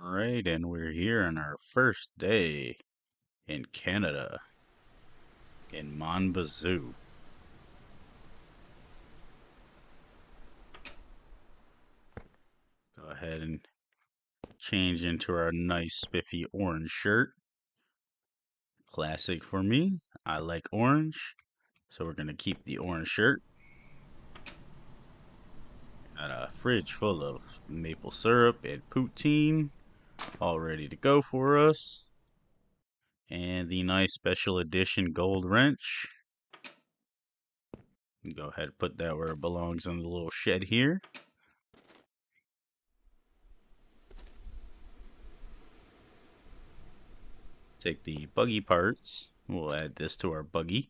Alright, and we're here on our first day in Canada, in Mon Bazou. Go ahead and change into our nice spiffy orange shirt. Classic for me. I like orange, so we're gonna keep the orange shirt. Got a fridge full of maple syrup and poutine, all ready to go for us. And the nice special edition gold wrench. Go ahead and put that where it belongs in the little shed here. Take the buggy parts. We'll add this to our buggy.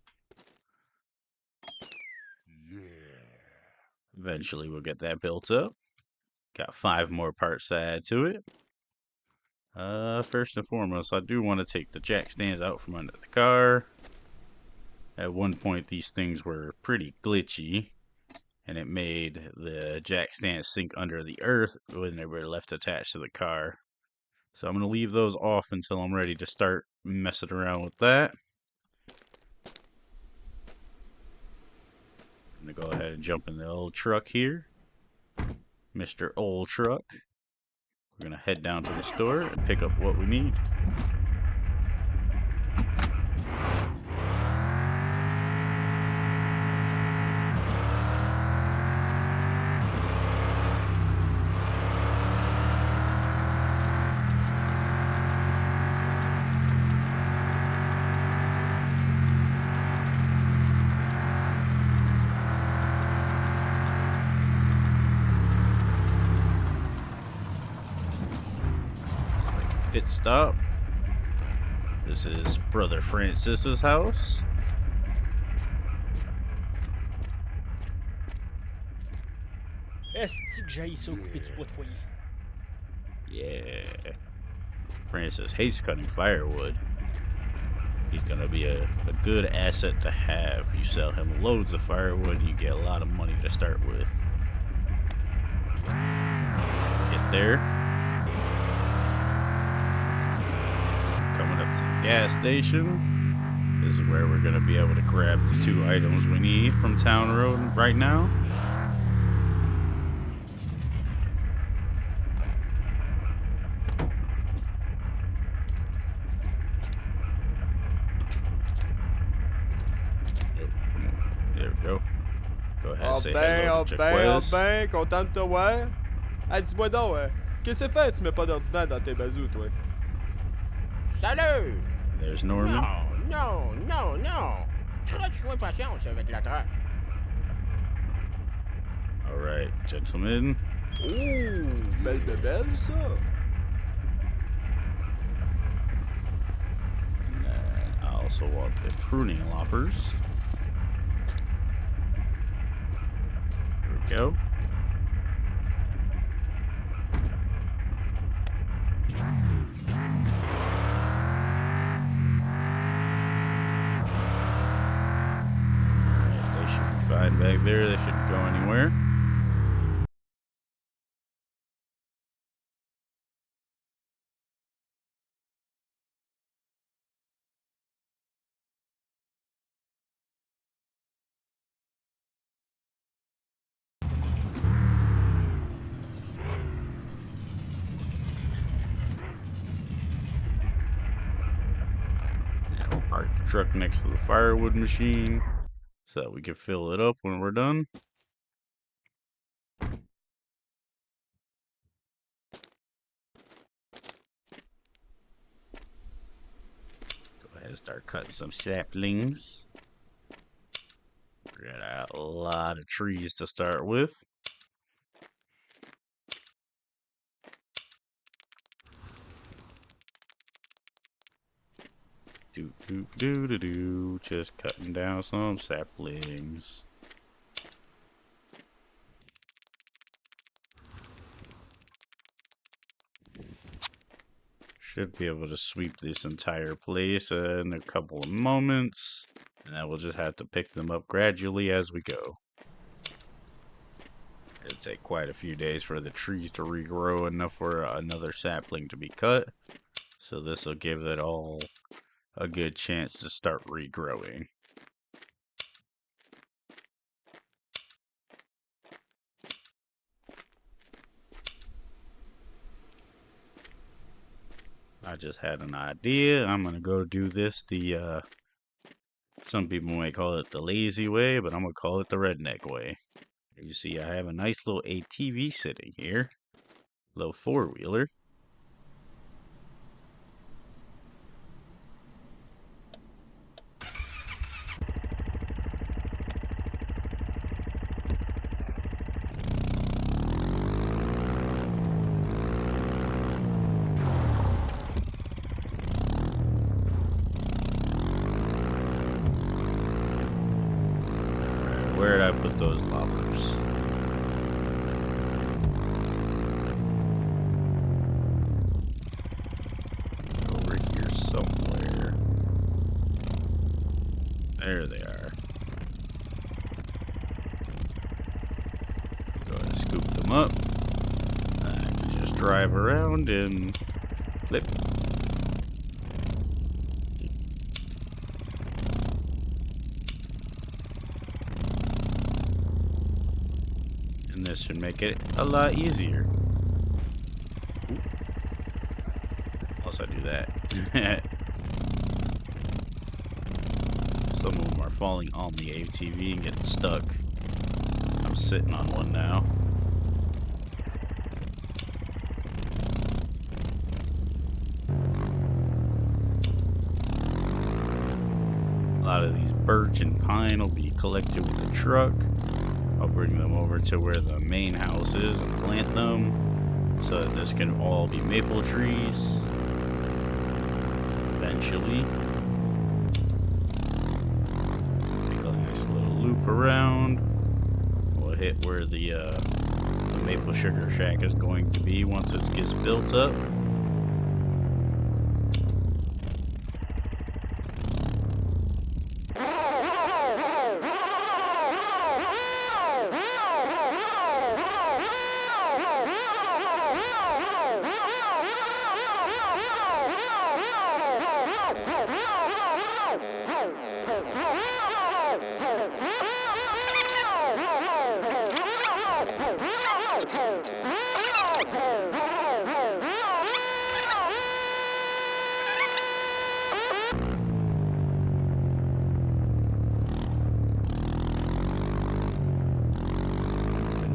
Eventually we'll get that built up. Got 5 more parts to add to it. First and foremost, I do want to take the jack stands out from under the car. At one point these things were pretty glitchy, and it made the jack stands sink under the earth when they were left attached to the car. So I'm going to leave those off until I'm ready to start messing around with that. I'm going to go ahead and jump in the old truck here. Mr. Old Truck. We're going to head down to the store and pick up what we need. Pit stop. This is Brother Francis's house. Est-ce que j'aille ça couper du bois de foyer? Yeah. Francis hates cutting firewood. He's gonna be a good asset to have. You sell him loads of firewood, you get a lot of money to start with. Get there. Coming up to the gas station. This is where we're going to be able to grab the 2 items we need from Town Road right now. There we go. Go ahead and say hello to Jaquez. Content de te voir. Ah, dis-moi donc, qu'est-ce que c'est fait? Tu mets pas d'ordinaire dans tes bazous, toi? Salut! There's Norman. Non. Sois patience avec la traque. Alright, gentlemen. Ouh, belle bébelle, ça. And then I also want the pruning loppers. There we go. Fine back there, they shouldn't go anywhere. Now we'll park the truck next to the firewood machine so that we can fill it up when we're done. Go ahead and start cutting some saplings. We got a lot of trees to start with. Just cutting down some saplings. Should be able to sweep this entire place in a couple of moments, and then we'll just have to pick them up gradually as we go. It'll take quite a few days for the trees to regrow enough for another sapling to be cut. So this will give it all a good chance to start regrowing. I just had an idea. I'm gonna go do this some people may call it the lazy way, but I'm gonna call it the redneck way. You see, I have a nice little ATV sitting here, little four-wheeler. Where did I put those loppers? Over here somewhere. There they are. Go ahead and scoop them up. I can just drive around and flip. And this should make it a lot easier. Ooh. Also do that. Some of them are falling on the ATV and getting stuck. I'm sitting on one now. A lot of these birch and pine will be collected with the truck. I'll bring them over to where the main house is and plant them so that this can all be maple trees eventually. Take a nice little loop around. We'll hit where the maple sugar shack is going to be once it gets built up.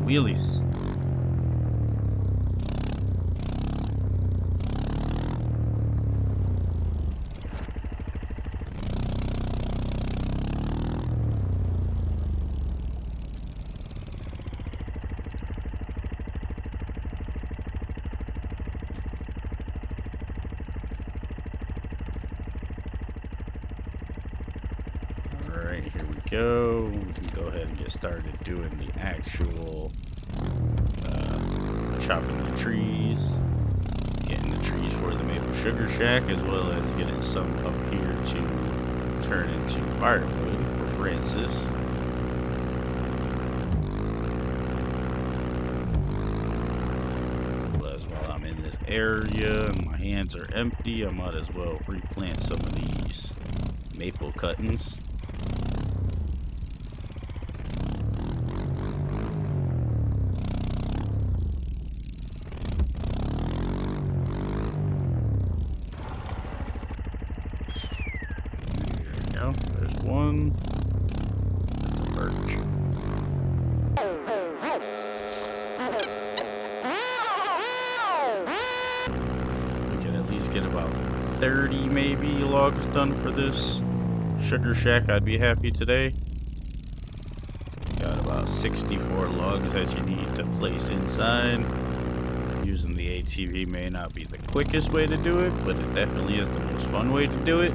Wheelies. Alright, here we go. We can go ahead and get started doing the actual chopping the trees, getting the trees for the maple sugar shack, as well as getting some up here to turn into firewood for Francis. As while I'm in this area and my hands are empty, I might as well replant some of these maple cuttings. There's one. There's a birch. We can at least get about 30 maybe logs done for this sugar shack. I'd be happy today. Got about 64 logs that you need to place inside. Using the ATV may not be the quickest way to do it, but it definitely is the most fun way to do it.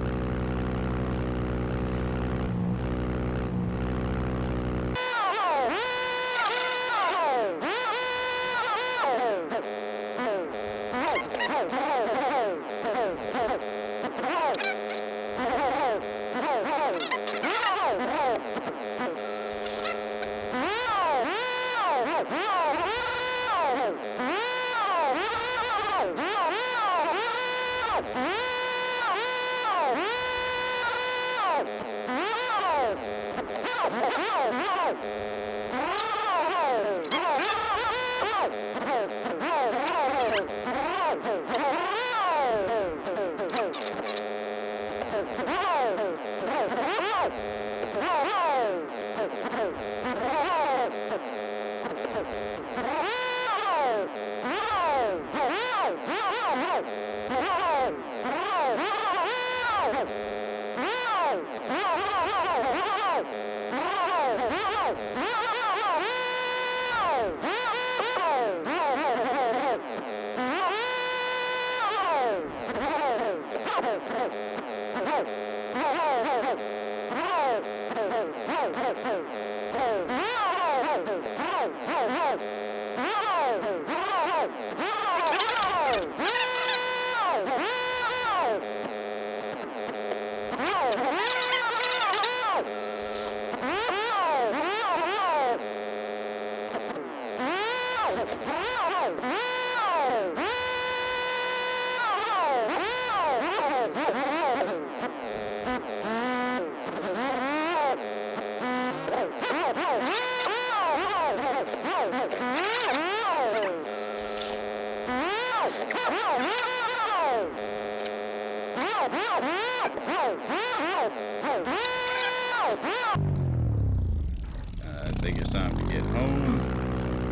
I think it's time to get home,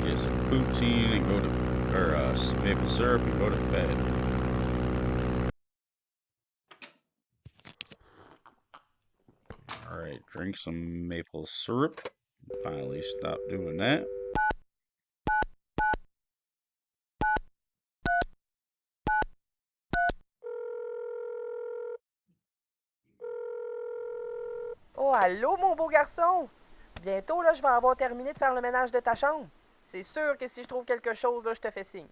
get some poutine, and go to, or maple syrup, and go to bed. All right, drink some maple syrup. Finally, stop doing that. Oh, allô, mon beau garçon! Bientôt, là, je vais avoir terminé de faire le ménage de ta chambre. C'est sûr que si je trouve quelque chose, là, je te fais signe.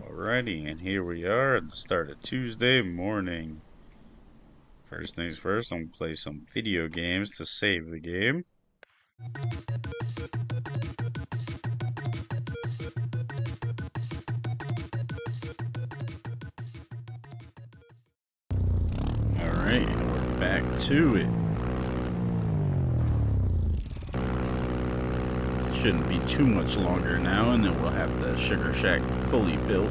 Alrighty, and here we are at the start of Tuesday morning. First things first, I'm gonna play some video games to save the game. Alright, we're back to it. Shouldn't be too much longer now, and then we'll have the Sugar Shack fully built.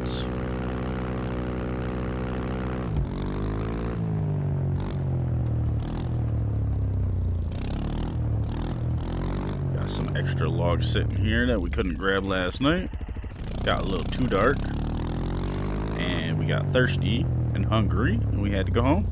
Got some extra logs sitting here that we couldn't grab last night. Got a little too dark, and we got thirsty and hungry, and we had to go home.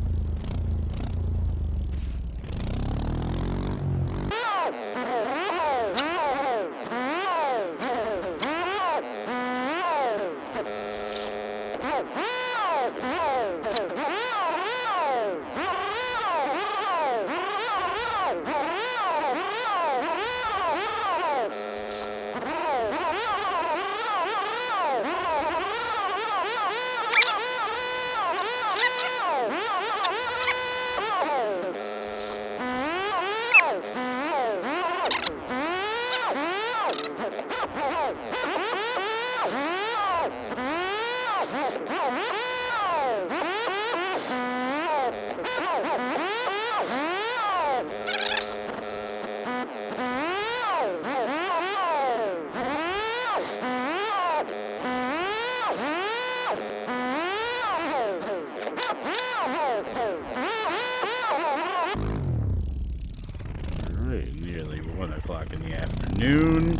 Nearly 1 o'clock in the afternoon.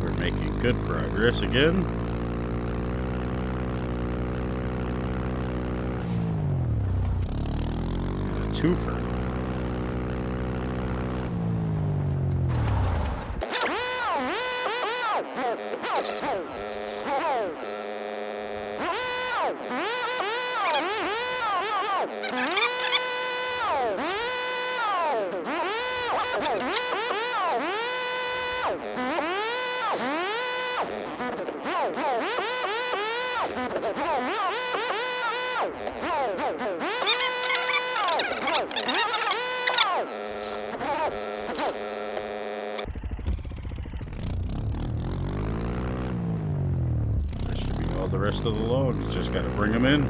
We're making good progress again. A twofer. That should be all the rest of the logs. Just gotta bring them in.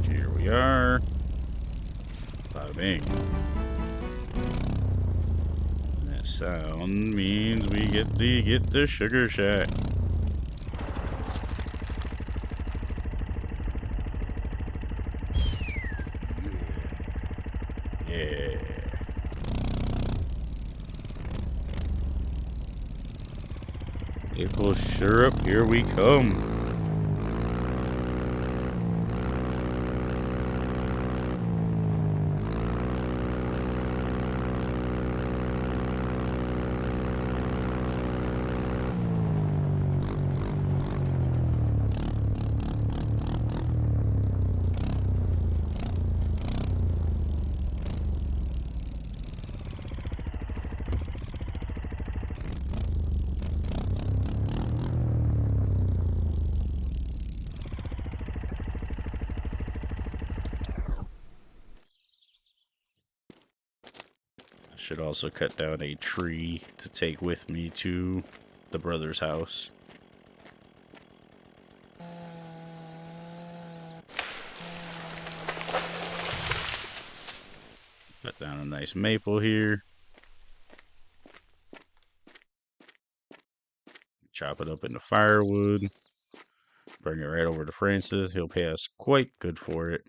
Here we are. Bada bing. That sound means we get the Sugar Shack. Yeah. Maple syrup, here we come. I should also cut down a tree to take with me to the brother's house. Cut down a nice maple here. Chop it up into firewood. Bring it right over to Francis. He'll pay us quite good for it.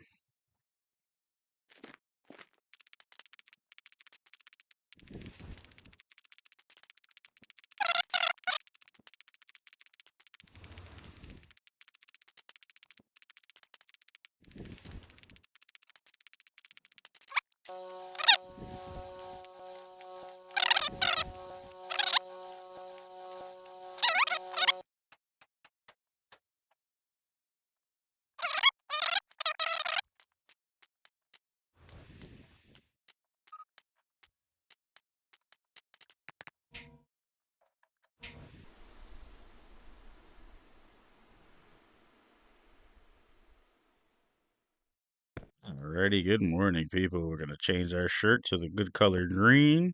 Alrighty, good morning, people. We're gonna change our shirt to the good color green.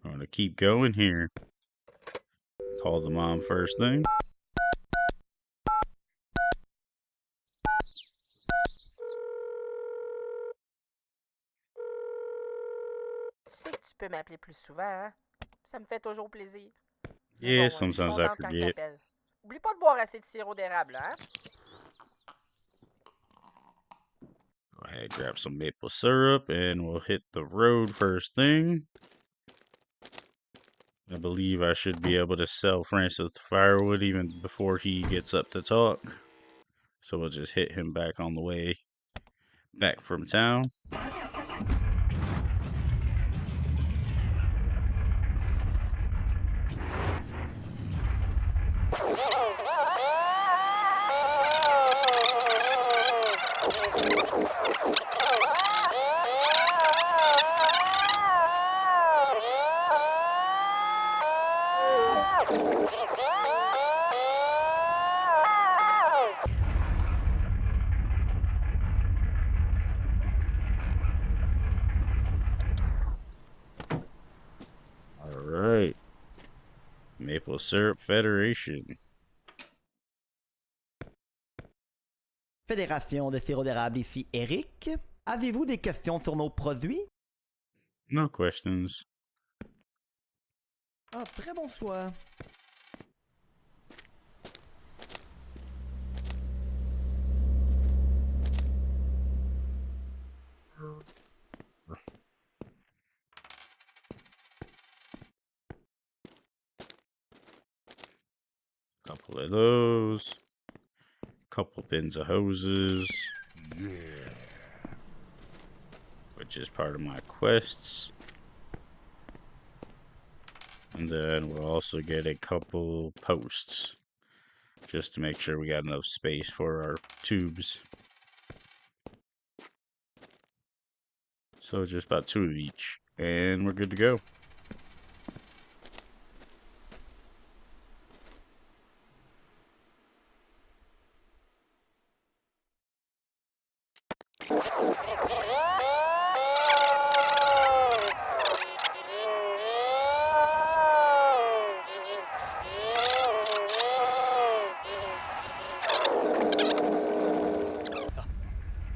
I'm gonna keep going here. Call the mom first thing. Tu sais que tu peux m'appeler plus souvent, hein? Ça me fait toujours plaisir. Mais Yeah, bon, je suis sometimes I contente quand forget. t'appelles. Oublie pas de boire assez de sirop d'érable, hein? Go ahead, grab some maple syrup, and we'll hit the road first thing. I believe I should be able to sell Francis the firewood even before he gets up to talk. So we'll just hit him back on the way back from town. Alright. Maple Syrup Federation. Fédération de sirop d'érable, ici Eric. Avez-vous des questions sur nos produits? No questions. Ah, très bon choix. Couple of those. Couple bins of hoses. Which is part of my quests. And then we'll also get a couple posts. Just to make sure we got enough space for our tubes. So just about 2 of each. And we're good to go.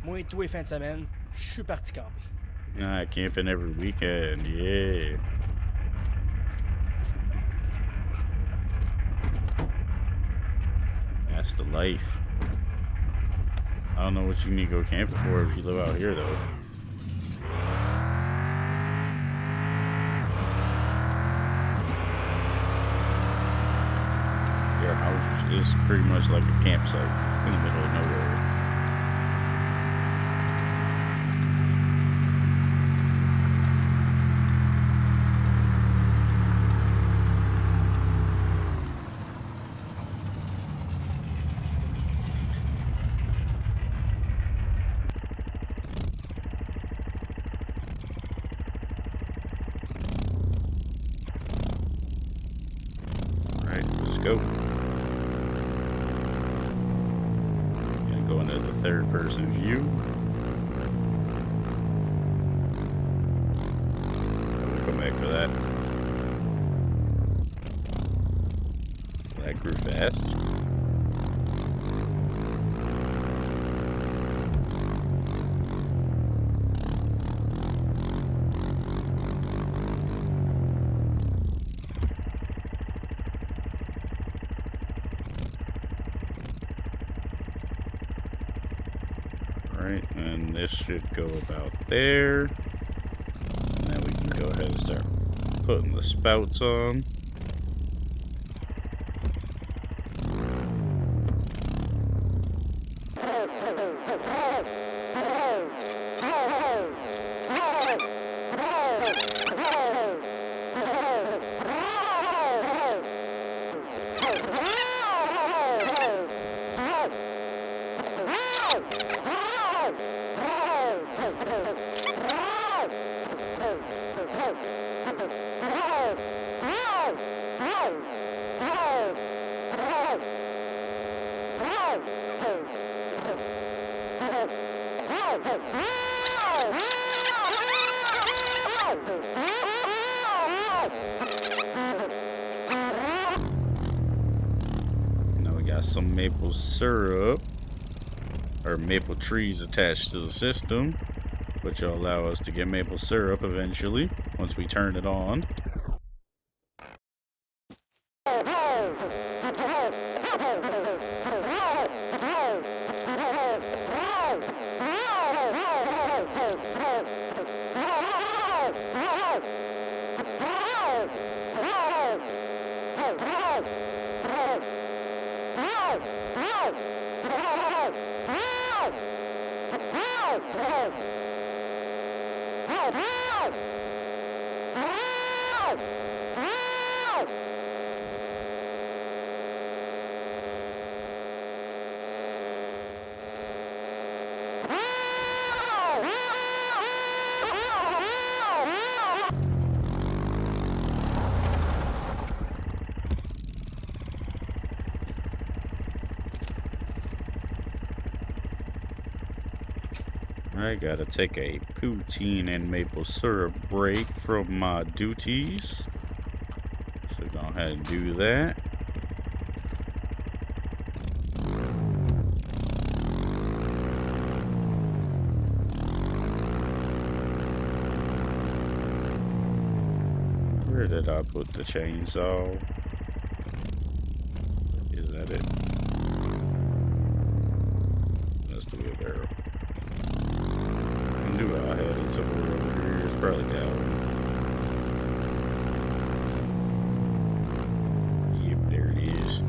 Moi et tous les fins de semaine, je suis parti camper. Ah, camping every weekend, yeah. That's the life. I don't know what you need to go camping for if you live out here, though. is pretty much like a campsite in the middle of nowhere. Alright, let's go. Gonna go into the third person view. We'll come back for that. That grew fast. Alright, and this should go about there. And then we can go ahead and start putting the spouts on. Now we got some maple syrup, or maple trees attached to the system, which will allow us to get maple syrup eventually, once we turn it on. I gotta take a poutine and maple syrup break from my duties. So go ahead and do that. Where did I put the chainsaw? Is that it? That's the wheelbarrow. I knew I had it somewhere over here. It's probably down. Yep, there it is.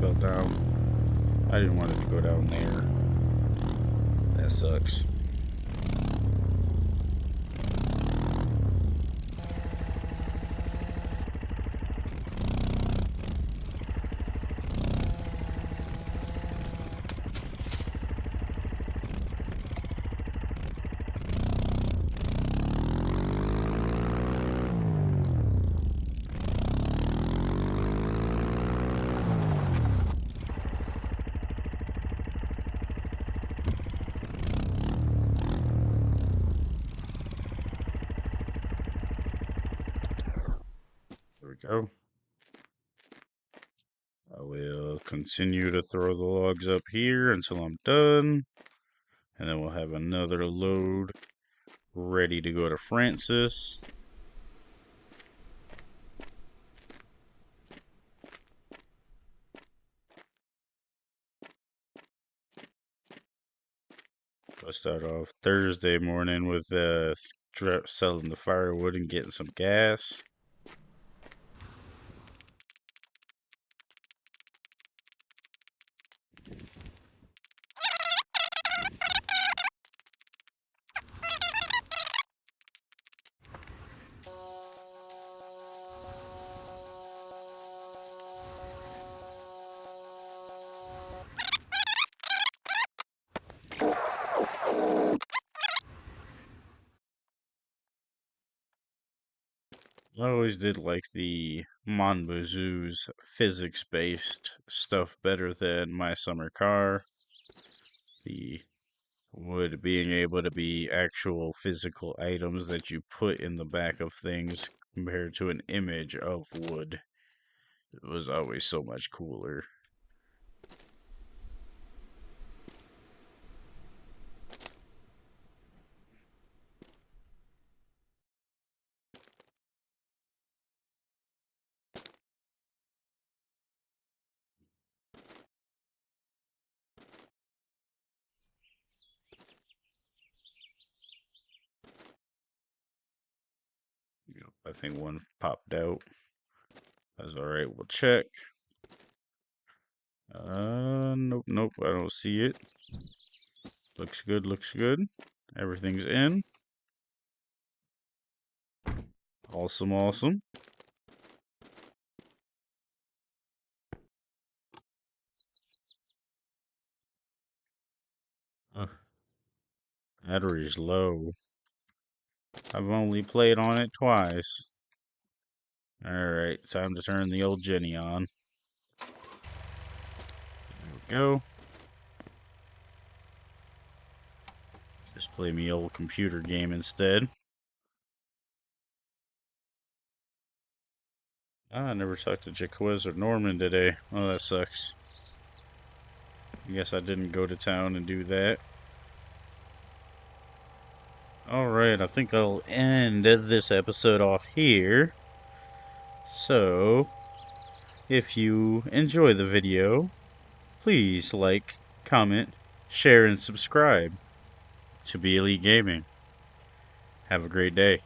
Fell down. I didn't want it to go down there. That sucks. Go. I will continue to throw the logs up here until I'm done. And then we'll have another load ready to go to Francis. I'll start off Thursday morning with selling the firewood and getting some gas. I always did like the Mon Bazou's physics-based stuff better than my summer car. The wood being able to be actual physical items that you put in the back of things compared to an image of wood. It was always so much cooler. Yep, I think one popped out. That's alright, we'll check. Nope, I don't see it. Looks good. Everything's in. Awesome. Uh, Battery's low. I've only played on it twice. Alright, time to turn the old Jenny on. There we go. Just play me old computer game instead. I never talked to Jaquez or Norman today. Oh, that sucks. I guess I didn't go to town and do that. Alright, I think I'll end this episode off here. So, if you enjoy the video, please like, comment, share, and subscribe to Be Elite Gaming. Have a great day.